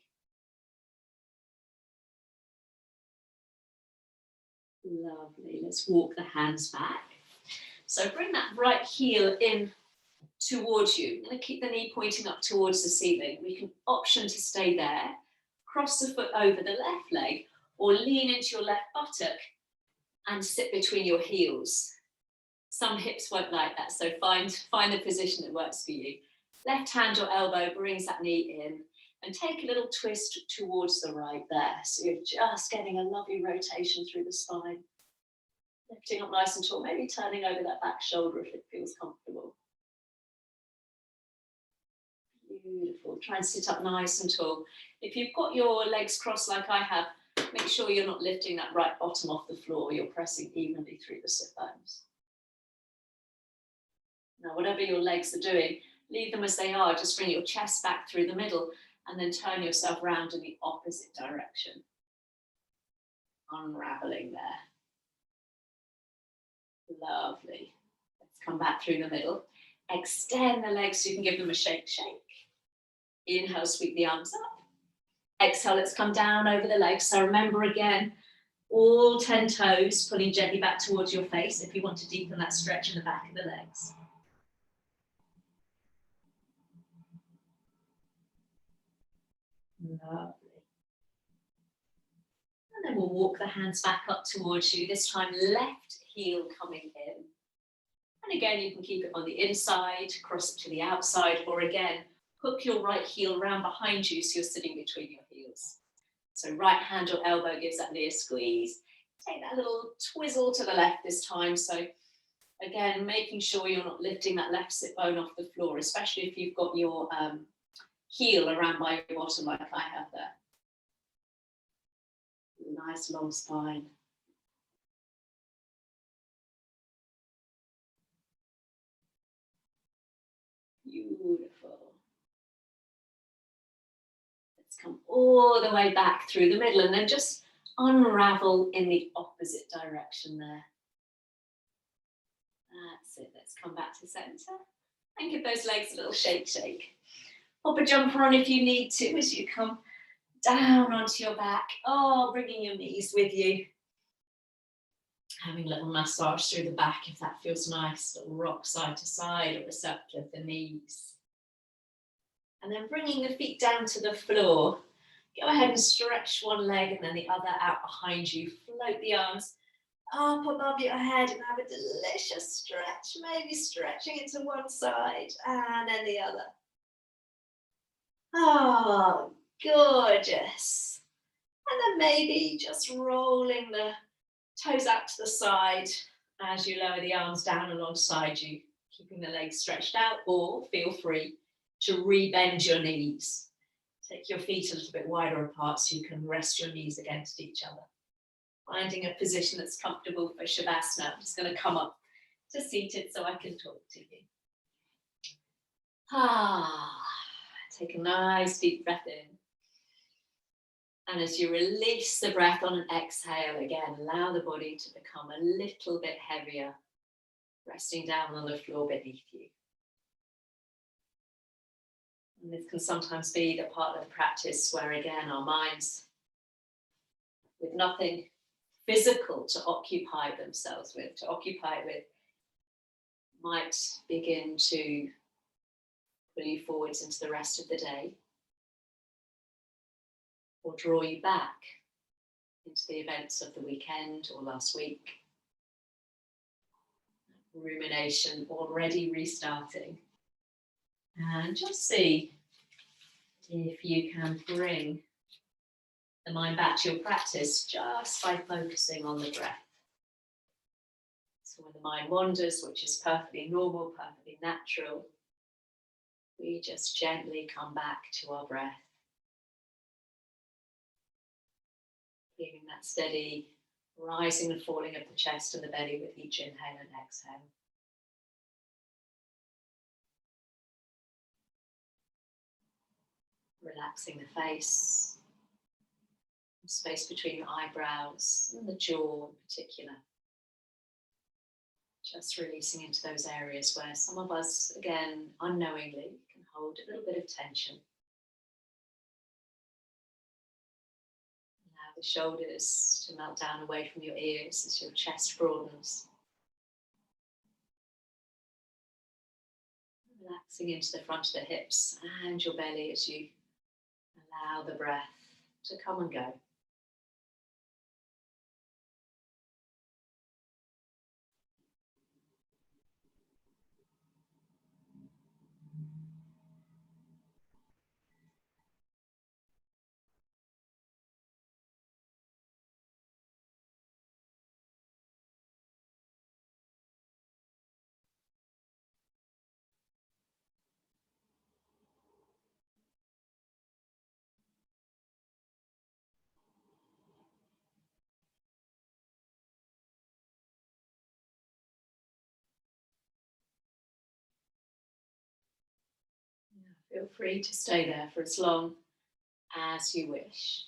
Lovely. Let's walk the hands back. So bring that right heel in towards you. I'm going to keep the knee pointing up towards the ceiling. We can option to stay there, cross the foot over the left leg, or lean into your left buttock and sit between your heels. Some hips won't like that, so find the position that works for you. Left hand or elbow brings that knee in, and take a little twist towards the right there. So you're just getting a lovely rotation through the spine. Lifting up nice and tall, maybe turning over that back shoulder if it feels comfortable. Beautiful. Try and sit up nice and tall. If you've got your legs crossed like I have, make sure you're not lifting that right bottom off the floor. You're pressing evenly through the sit bones. Now, whatever your legs are doing, leave them as they are. Just bring your chest back through the middle and then turn yourself round in the opposite direction. Unraveling there. Lovely. Let's come back through the middle. Extend the legs so you can give them a shake. Inhale, sweep the arms up. Exhale, let's come down over the legs. So remember again, all 10 toes, pulling gently back towards your face if you want to deepen that stretch in the back of the legs. Lovely. And then we'll walk the hands back up towards you, this time left heel coming in. And again, you can keep it on the inside, cross it to the outside, or again, hook your right heel around behind you so you're sitting between your heels. So right hand or elbow gives that knee a squeeze. Take that little twizzle to the left this time. So Again, making sure you're not lifting that left sit bone off the floor, especially if you've got your heel around by your bottom like I have there. Nice long spine. Beautiful. Let's come all the way back through the middle and then just unravel in the opposite direction there. That's it. Let's come back to center and give those legs a little shake. Pop a jumper on if you need to as you come down onto your back. Oh, bringing your knees with you. Having a little massage through the back if that feels nice. Little rock side to side or receptive the knees. And then bringing the feet down to the floor. Go ahead and stretch one leg and then the other out behind you. Float the arms up above your head and have a delicious stretch. Maybe stretching it to one side and then the other. Oh, gorgeous. And then maybe just rolling the toes out to the side as you lower the arms down alongside you, keeping the legs stretched out, or feel free to rebend your knees. Take your feet a little bit wider apart so you can rest your knees against each other. Finding a position that's comfortable for Shavasana. I'm just going to come up to seated so I can talk to you. Take a nice deep breath in. And as you release the breath on an exhale, again, allow the body to become a little bit heavier, resting down on the floor beneath you. And this can sometimes be the part of the practice where, again, our minds, with nothing physical to occupy themselves with, might begin to pull you forwards into the rest of the day, or draw you back into the events of the weekend or last week. Rumination already restarting. And just see if you can bring the mind back to your practice just by focusing on the breath. So when the mind wanders, which is perfectly normal, perfectly natural, we just gently come back to our breath. Feeling that steady rising and falling of the chest and the belly with each inhale and exhale. Relaxing the face, the space between your eyebrows and the jaw in particular. Just releasing into those areas where some of us, again, unknowingly, can hold a little bit of tension. Allow the shoulders to melt down away from your ears as your chest broadens. Relaxing into the front of the hips and your belly as you allow the breath to come and go. Feel free to stay there for as long as you wish.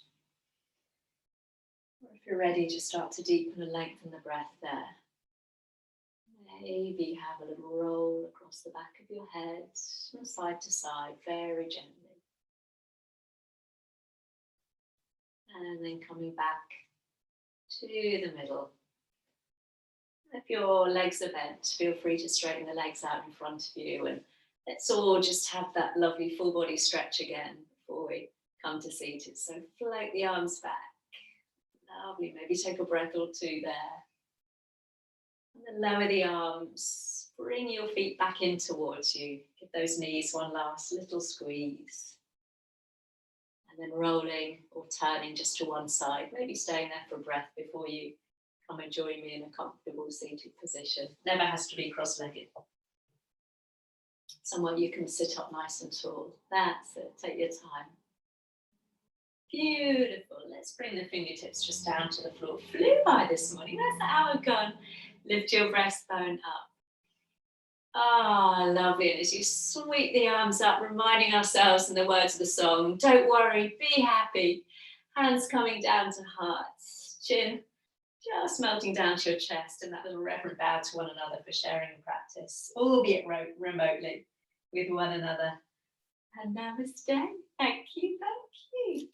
Or if you're ready, just start to deepen and lengthen the breath there. Maybe have a little roll across the back of your head, from side to side, very gently. And then coming back to the middle. If your legs are bent, feel free to straighten the legs out in front of you, and let's all just have that lovely full body stretch again before we come to seated. So float the arms back. Lovely, maybe take a breath or two there. And then lower the arms, bring your feet back in towards you. Give those knees one last little squeeze. And then rolling or turning just to one side, maybe staying there for a breath before you come and join me in a comfortable seated position. Never has to be cross-legged. Somewhere you can sit up nice and tall. That's it. Take your time. Beautiful. Let's bring the fingertips just down to the floor. Flew by this morning. That's the hour gone. Lift your breastbone up. Ah, lovely. And as you sweep the arms up, reminding ourselves in the words of the song, don't worry, be happy. Hands coming down to hearts. Chin just melting down to your chest, and that little reverent bow to one another for sharing the practice, albeit remotely with one another. And namaste. Thank you, thank you.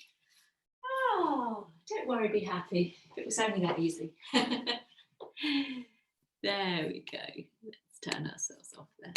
Oh, don't worry, be happy. If it was only that easy. There we go. Let's turn ourselves off there.